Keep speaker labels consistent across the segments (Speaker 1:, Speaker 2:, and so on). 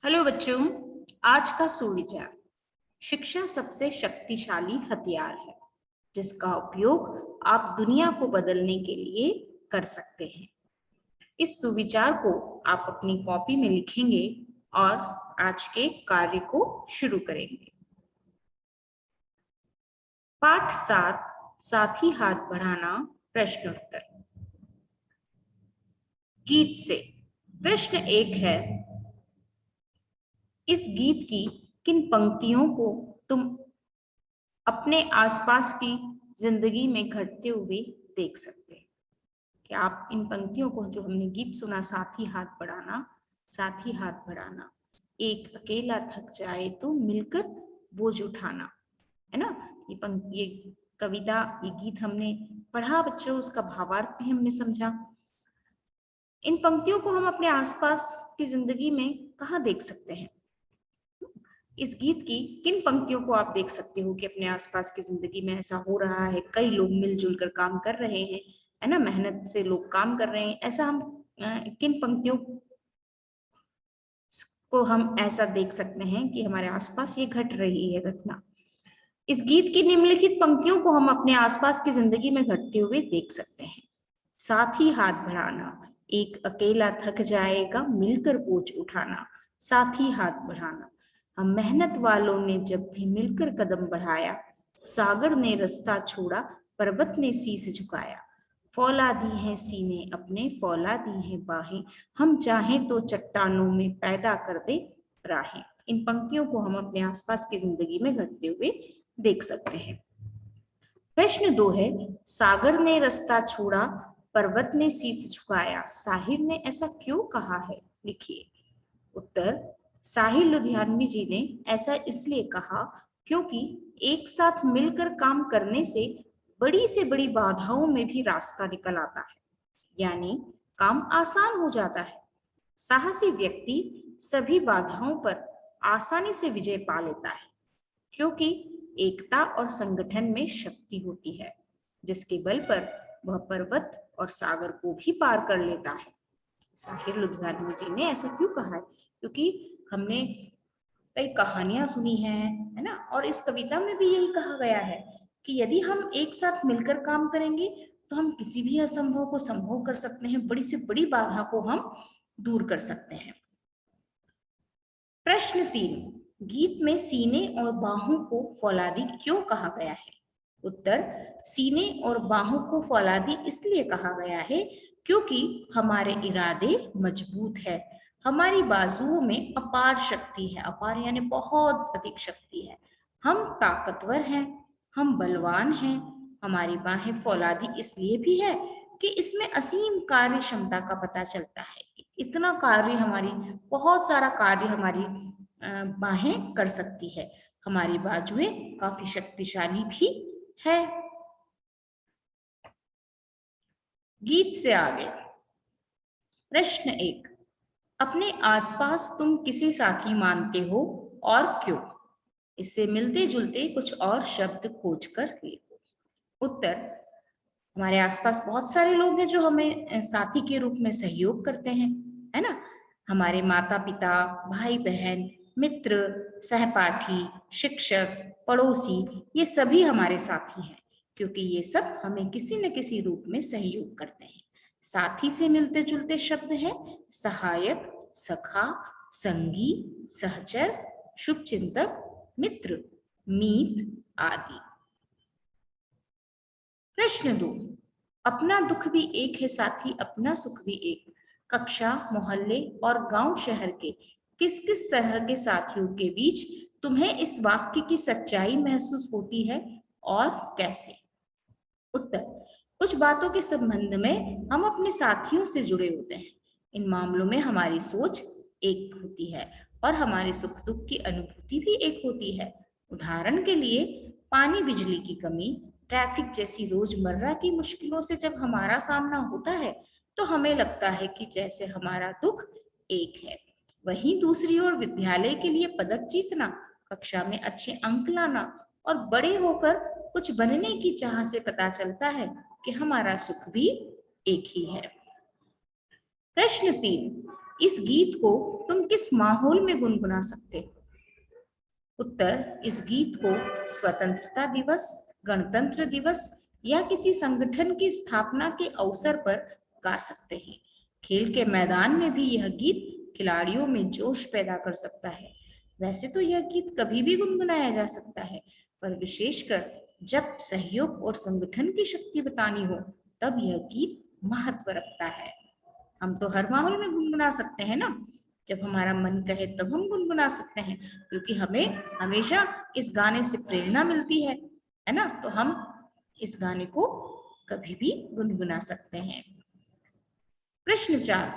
Speaker 1: Hello बच्चों। आज का सुविचार। शिक्षा सबसे शक्तिशाली हथियार है जिसका उपयोग आप दुनिया को बदलने के लिए कर सकते हैं। इस सुविचार को आप अपनी कॉपी में लिखेंगे और आज के कार्य को शुरू करेंगे। पाठ 7, साथी हाथ बढ़ाना, प्रश्नोत्तर। गीत से प्रश्न 1 है, इस गीत की किन पंक्तियों को तुम अपने आसपास की जिंदगी में घटते हुए देख सकते हैं? कि आप इन पंक्तियों को, जो हमने गीत सुना, साथी हाथ बढ़ाना, साथी हाथ बढ़ाना, एक अकेला थक जाए तो मिलकर बोझ उठाना, है ना। ये कविता, ये गीत हमने पढ़ा बच्चों, उसका भावार्थ भी हमने समझा। इन पंक्तियों को हम अपने आसपास की जिंदगी में कहाँ देख सकते हैं? इस गीत की किन पंक्तियों को आप देख सकते हो कि अपने आसपास की जिंदगी में ऐसा हो रहा है, कई लोग मिलजुल कर काम कर रहे हैं, है ना, मेहनत से लोग काम कर रहे हैं, ऐसा हम किन पंक्तियों को हम ऐसा देख सकते हैं कि हमारे आसपास ये घट रही है घटना? इस गीत की निम्नलिखित पंक्तियों को हम अपने आसपास की जिंदगी में घटते हुए देख सकते हैं। साथी हाथ बढ़ाना, एक अकेला थक जाएगा मिलकर बोझ उठाना, साथी हाथ बढ़ाना। हम मेहनत वालों ने जब भी मिलकर कदम बढ़ाया, सागर ने रास्ता छोड़ा, पर्वत ने शीश झुकाया। फौलादी हैं सीने अपने, फौलादी हैं बाहें, हम चाहें तो चट्टानों में पैदा कर दे राहें। इन पंक्तियों को हम अपने आसपास की जिंदगी में घटते हुए देख सकते हैं। प्रश्न 2 है, सागर ने रास्ता छोड़ा, पर्वत ने शीश झुकाया, साहिर ने ऐसा क्यों कहा है? लिखिए। उत्तर, साहिर लुधियानवी जी ने ऐसा इसलिए कहा क्योंकि एक साथ मिलकर काम करने से बड़ी बाधाओं में भी रास्ता निकल आता है, यानी काम आसान हो जाता है। साहसी व्यक्ति सभी बाधाओं पर आसानी से विजय पा लेता है क्योंकि एकता और संगठन में शक्ति होती है, जिसके बल पर वह पर्वत और सागर को भी पार कर लेता है। साहिर लुधियानवी जी ने ऐसा क्यों कहा है? क्योंकि हमने कई कहानियां सुनी हैं, है ना, और इस कविता में भी यही कहा गया है कि यदि हम एक साथ मिलकर काम करेंगे तो हम किसी भी असंभव को संभव कर सकते हैं, बड़ी से बड़ी बाधा को हम दूर कर सकते हैं। प्रश्न 3, गीत में सीने और बाहों को फौलादी क्यों कहा गया है? उत्तर, सीने और बाहों को फौलादी इसलिए कहा गया है क्योंकि हमारे इरादे मजबूत है, हमारी बाजुओं में अपार शक्ति है, अपार यानी बहुत अधिक शक्ति है, हम ताकतवर हैं, हम बलवान हैं। हमारी बाहें फौलादी इसलिए भी है कि इसमें असीम कार्य क्षमता का पता चलता है। इतना कार्य हमारी, बहुत सारा कार्य हमारी बाहें कर सकती है। हमारी बाजुएं काफी शक्तिशाली भी है। गीत से आगे प्रश्न 1, अपने आसपास तुम किसे साथी मानते हो और क्यों? इससे मिलते जुलते कुछ और शब्द खोज कर लिखो। उत्तर, हमारे आसपास बहुत सारे लोग हैं जो हमें साथी के रूप में सहयोग करते हैं, है ना। हमारे माता पिता, भाई बहन, मित्र, सहपाठी, शिक्षक, पड़ोसी, ये सभी हमारे साथी हैं क्योंकि ये सब हमें किसी न किसी रूप में सहयोग करते हैं। साथी से मिलते जुलते शब्द हैं सहायक, सखा, संगी, सहचर, शुभचिंतक, मित्र, मीत आदि। प्रश्न 2, अपना दुख भी एक है साथी, अपना सुख भी एक। कक्षा, मोहल्ले और गांव शहर के किस किस तरह के साथियों के बीच तुम्हें इस वाक्य की सच्चाई महसूस होती है और कैसे? उत्तर, कुछ बातों के संबंध में हम अपने साथियों से जुड़े होते हैं। इन मामलों में हमारी सोच एक होती है और हमारे सुख दुख की अनुभूति भी एक होती है। उदाहरण के लिए, पानी बिजली की कमी, ट्रैफिक जैसी रोजमर्रा की मुश्किलों से जब हमारा सामना होता है तो हमें लगता है कि जैसे हमारा दुख एक है। वहीं दूसरी ओर विद्यालय के लिए पदक जीतना, कक्षा में अच्छे अंक लाना और बड़े होकर कुछ बनने की चाह से पता चलता है कि हमारा सुख भी एक ही है। प्रश्न 3, इस गीत को तुम किस माहौल में गुनगुना सकते हो? उत्तर, इस गीत को स्वतंत्रता दिवस, गणतंत्र दिवस या किसी संगठन की स्थापना के अवसर पर गा सकते हैं। खेल के मैदान में भी यह गीत खिलाड़ियों में जोश पैदा कर सकता है। वैसे तो यह गीत कभी भी गुनगुनाया जा सकता है, पर विशेषकर जब सहयोग और संगठन की शक्ति बतानी हो, तब यह गीत महत्व रखता है। हम तो हर माहौल में गुनगुना सकते हैं ना, जब हमारा मन कहे तब हम गुनगुना सकते हैं, क्योंकि हमें हमेशा इस गाने से प्रेरणा मिलती है ना, तो हम इस गाने को कभी भी गुनगुना सकते हैं। प्रश्न 4,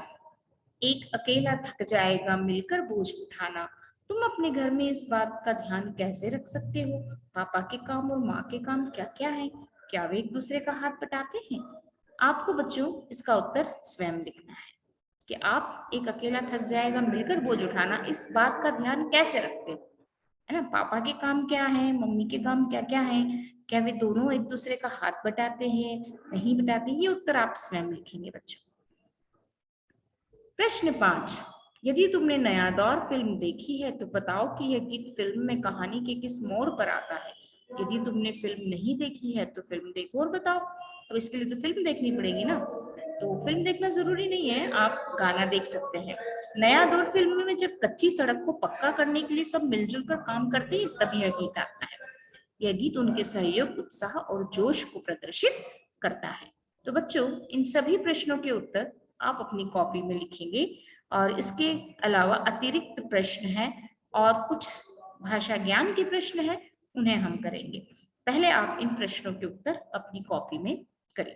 Speaker 1: एक अकेला थक जाएगा मिलकर बोझ उठाना। तुम अपने घर में इस बात का ध्यान कैसे रख सकते हो? पापा के काम और माँ के काम क्या क्या है? क्या वे एक दूसरे का हाथ बटाते हैं? आपको बच्चों इसका उत्तर स्वयं लिखना है कि आप एक अकेला थक जाएगा मिलकर बोझ उठाना, इस बात का ध्यान कैसे रखते हो, है ना? पापा के काम क्या है, मम्मी के काम क्या क्या है, क्या वे दोनों एक दूसरे का हाथ बटाते हैं, नहीं बटाते? ये उत्तर आप स्वयं लिखेंगे बच्चों। प्रश्न 5, यदि तुमने नया दौर फिल्म देखी है तो बताओ कि यह गीत फिल्म में कहानी के किस मोड़ पर आता है। यदि तुमने फिल्म नहीं देखी है तो फिल्म देखो और बताओ। अब इसके लिए तो फिल्म देखनी पड़ेगी ना, तो फिल्म देखना जरूरी नहीं है, आप गाना देख सकते हैं। नया दौर फिल्म में जब कच्ची सड़क को पक्का करने के लिए सब मिलजुल कर काम करते हैं, तब यह गीत आता है। यह गीत उनके सहयोग, उत्साह और जोश को प्रदर्शित करता है। तो बच्चों, इन सभी प्रश्नों के उत्तर आप अपनी कॉपी में लिखेंगे, और इसके अलावा अतिरिक्त प्रश्न हैं और कुछ भाषा ज्ञान के प्रश्न हैं, उन्हें हम करेंगे। पहले आप इन प्रश्नों के उत्तर अपनी कॉपी में करें।